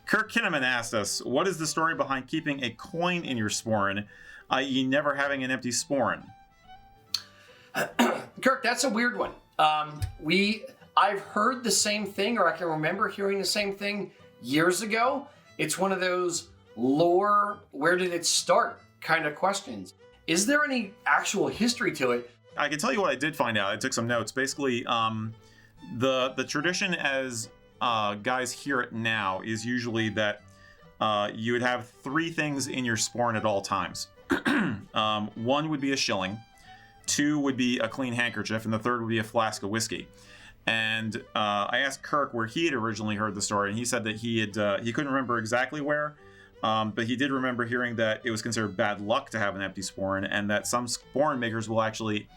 Kirk Kinnaman asked us, what is the story behind keeping a coin in your sporran, i.e. never having an empty sporran? Kirk, that's a weird one. I've heard the same thing, or I can remember hearing the same thing years ago. It's one of those lore, where did it start kind of questions. Is there any actual history to it? I can tell you what I did find out. I took some notes. Basically, the tradition as guys hear it now is usually that you would have 3 things in your sporran at all times. 1 would be a shilling, 2 would be a clean handkerchief, and the 3rd would be a flask of whiskey. And I asked Kirk where he had originally heard the story, and he said that he couldn't remember exactly where, but he did remember hearing that it was considered bad luck to have an empty sporran, and that some sporran makers will actually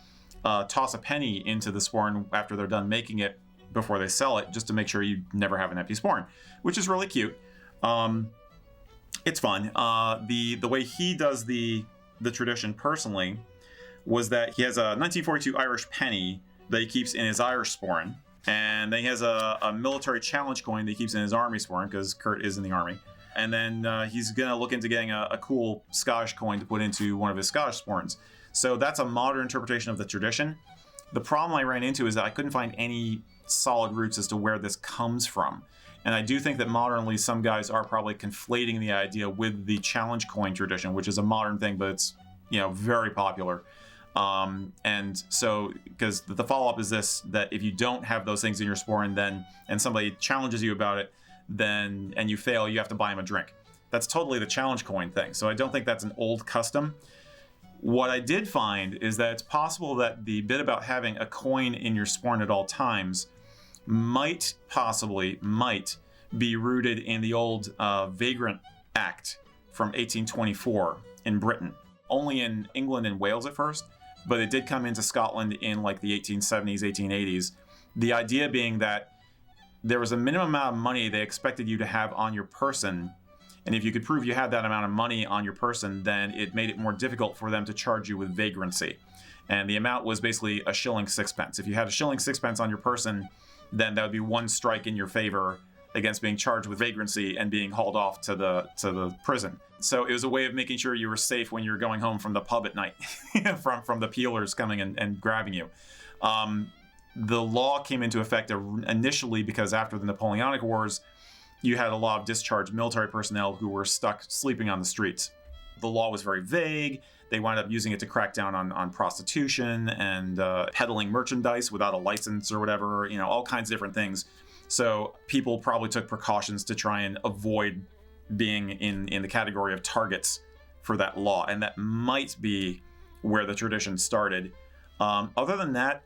toss a penny into the sporran after they're done making it before they sell it, just to make sure you never have an empty sporran, which is really cute. It's fun. The way he does the tradition personally was that he has a 1942 Irish penny that he keeps in his Irish sporran, and then he has a military challenge coin that he keeps in his army sporran, because Kurt is in the army. And then he's gonna look into getting a cool Scottish coin to put into one of his Scottish sporrans. So that's a modern interpretation of the tradition. The problem I ran into is that I couldn't find any solid roots as to where this comes from. And I do think that modernly some guys are probably conflating the idea with the challenge coin tradition, which is a modern thing, but it's very popular. And so, because the follow-up is this, that if you don't have those things in your sporran, then, and somebody challenges you about it, then, and you fail, you have to buy them a drink. That's totally the challenge coin thing. So I don't think that's an old custom. What I did find is that it's possible that the bit about having a coin in your sporran at all times might be rooted in the old Vagrant Act from 1824 in Britain. Only in England and Wales at first, but it did come into Scotland in like the 1870s, 1880s. The idea being that there was a minimum amount of money they expected you to have on your person, and if you could prove you had that amount of money on your person, then it made it more difficult for them to charge you with vagrancy. And the amount was basically a shilling sixpence. If you had a shilling sixpence on your person, then that would be 1 strike in your favor against being charged with vagrancy and being hauled off to the prison. So it was a way of making sure you were safe when you were going home from the pub at night, from the peelers coming and grabbing you. The law came into effect initially because after the Napoleonic Wars, you had a lot of discharged military personnel who were stuck sleeping on the streets. The law was very vague. They wound up using it to crack down on prostitution and peddling merchandise without a license or whatever, all kinds of different things. So people probably took precautions to try and avoid being in the category of targets for that law. And that might be where the tradition started. Other than that,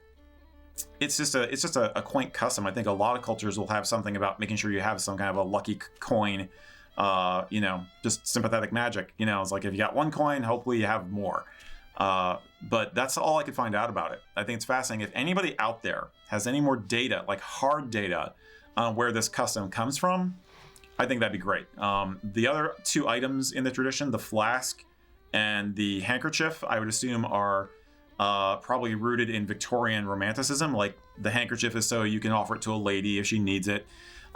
it's just a quaint custom. I think a lot of cultures will have something about making sure you have some kind of a lucky coin, just sympathetic magic. It's like if you got 1 coin, hopefully you have more. But that's all I could find out about it. I think it's fascinating. If anybody out there has any more data, like hard data, on where this custom comes from, I think that'd be great. The other 2 items in the tradition, the flask and the handkerchief, I would assume are probably rooted in Victorian romanticism. Like the handkerchief is so you can offer it to a lady if she needs it.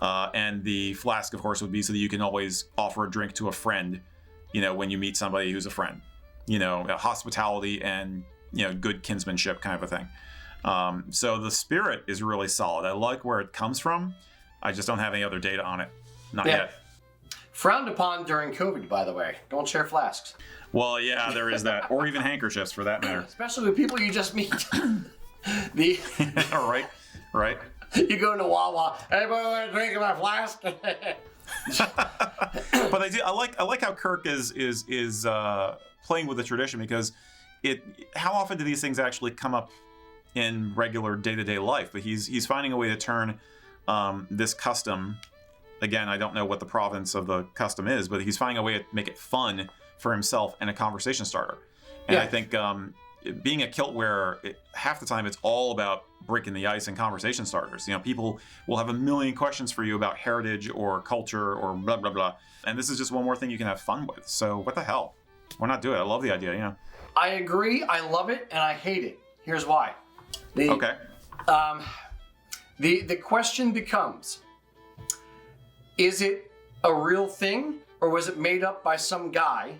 And the flask, of course, would be so that you can always offer a drink to a friend, when you meet somebody who's a friend. Hospitality and, good kinsmanship kind of a thing. So the spirit is really solid. I like where it comes from. I just don't have any other data on it. Not yet. Frowned upon during COVID, by the way. Don't share flasks. Well, yeah, there is that. Or even handkerchiefs, for that matter. Especially with people you just meet. Right. You go into Wawa. Anybody want a drink in my flask? But I like how Kirk is playing with the tradition, because how often do these things actually come up in regular day-to-day life? But he's finding a way to turn this custom. Again, I don't know what the province of the custom is, but he's finding a way to make it fun for himself and a conversation starter. And I think being a kilt wearer, half the time it's all about breaking the ice and conversation starters. People will have a million questions for you about heritage or culture or blah, blah, blah. And this is just one more thing you can have fun with. So what the hell? Why not do it? I love the idea, I agree. I love it, and I hate it. Here's why. Okay. The question becomes, is it a real thing, or was it made up by some guy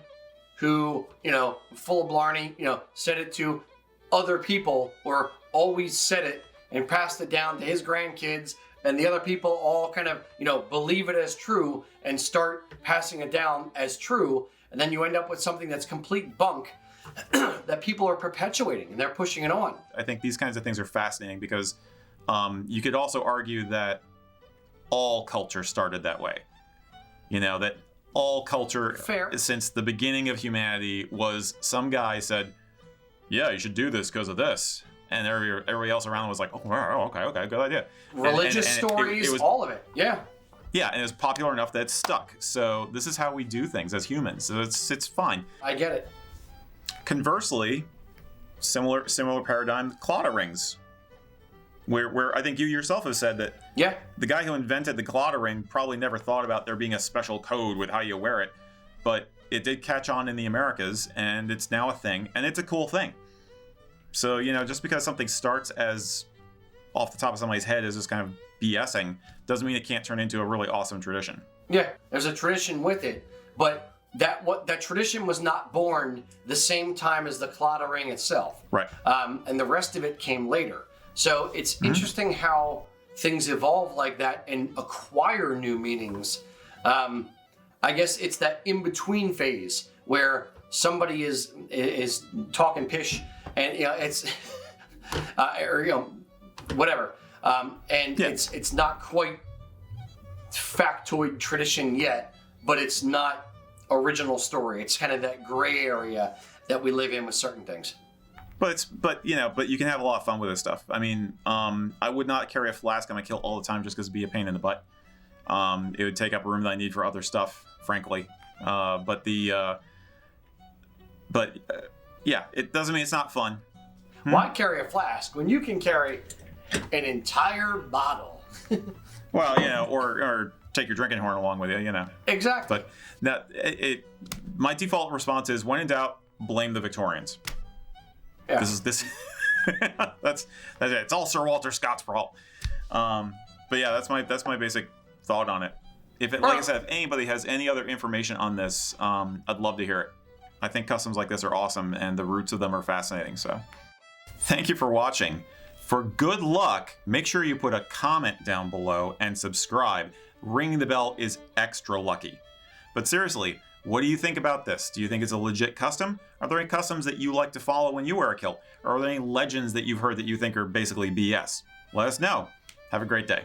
who, full of blarney, said it to other people, or always said it and passed it down to his grandkids, and the other people all kind of, believe it as true and start passing it down as true, and then you end up with something that's complete bunk that people are perpetuating and they're pushing it on. I think these kinds of things are fascinating because you could also argue that all culture started that way. That all culture, Fair. Since the beginning of humanity, was some guy said, yeah, you should do this because of this. And everybody else around was like, oh, wow, okay, good idea. Religious stories, it was, all of it, yeah. Yeah, and it was popular enough that it stuck. So this is how we do things as humans. So it's fine. I get it. Conversely, similar paradigm, clotter rings. Where I think you yourself have said that the guy who invented the clotter ring probably never thought about there being a special code with how you wear it, but it did catch on in the Americas, and it's now a thing, and it's a cool thing. So, just because something starts as off the top of somebody's head as just kind of BSing, doesn't mean it can't turn into a really awesome tradition. Yeah, there's a tradition with it, but that tradition was not born the same time as the clotter ring itself. Right. And the rest of it came later. So it's interesting how things evolve like that and acquire new meanings. I guess it's that in-between phase where somebody is talking pish and it's or whatever, and it's not quite factoid tradition yet, but it's not original story. It's kind of that gray area that we live in with certain things. But you can have a lot of fun with this stuff. I mean, I would not carry a flask on my kilt all the time just because it'd be a pain in the butt. It would take up room that I need for other stuff, frankly. It doesn't mean it's not fun. Why carry a flask when you can carry an entire bottle? Well, or take your drinking horn along with you, Exactly. But my default response is, when in doubt, blame the Victorians. Yeah. This that's it. It's all Sir Walter Scott's fault. But yeah, that's my basic thought on it. Like I said, if anybody has any other information on this, I'd love to hear it. I think customs like this are awesome, and the roots of them are fascinating. So, thank you for watching. For good luck, make sure you put a comment down below and subscribe. Ringing the bell is extra lucky. But seriously, what do you think about this? Do you think it's a legit custom? Are there any customs that you like to follow when you wear a kilt? Or are there any legends that you've heard that you think are basically BS? Let us know. Have a great day.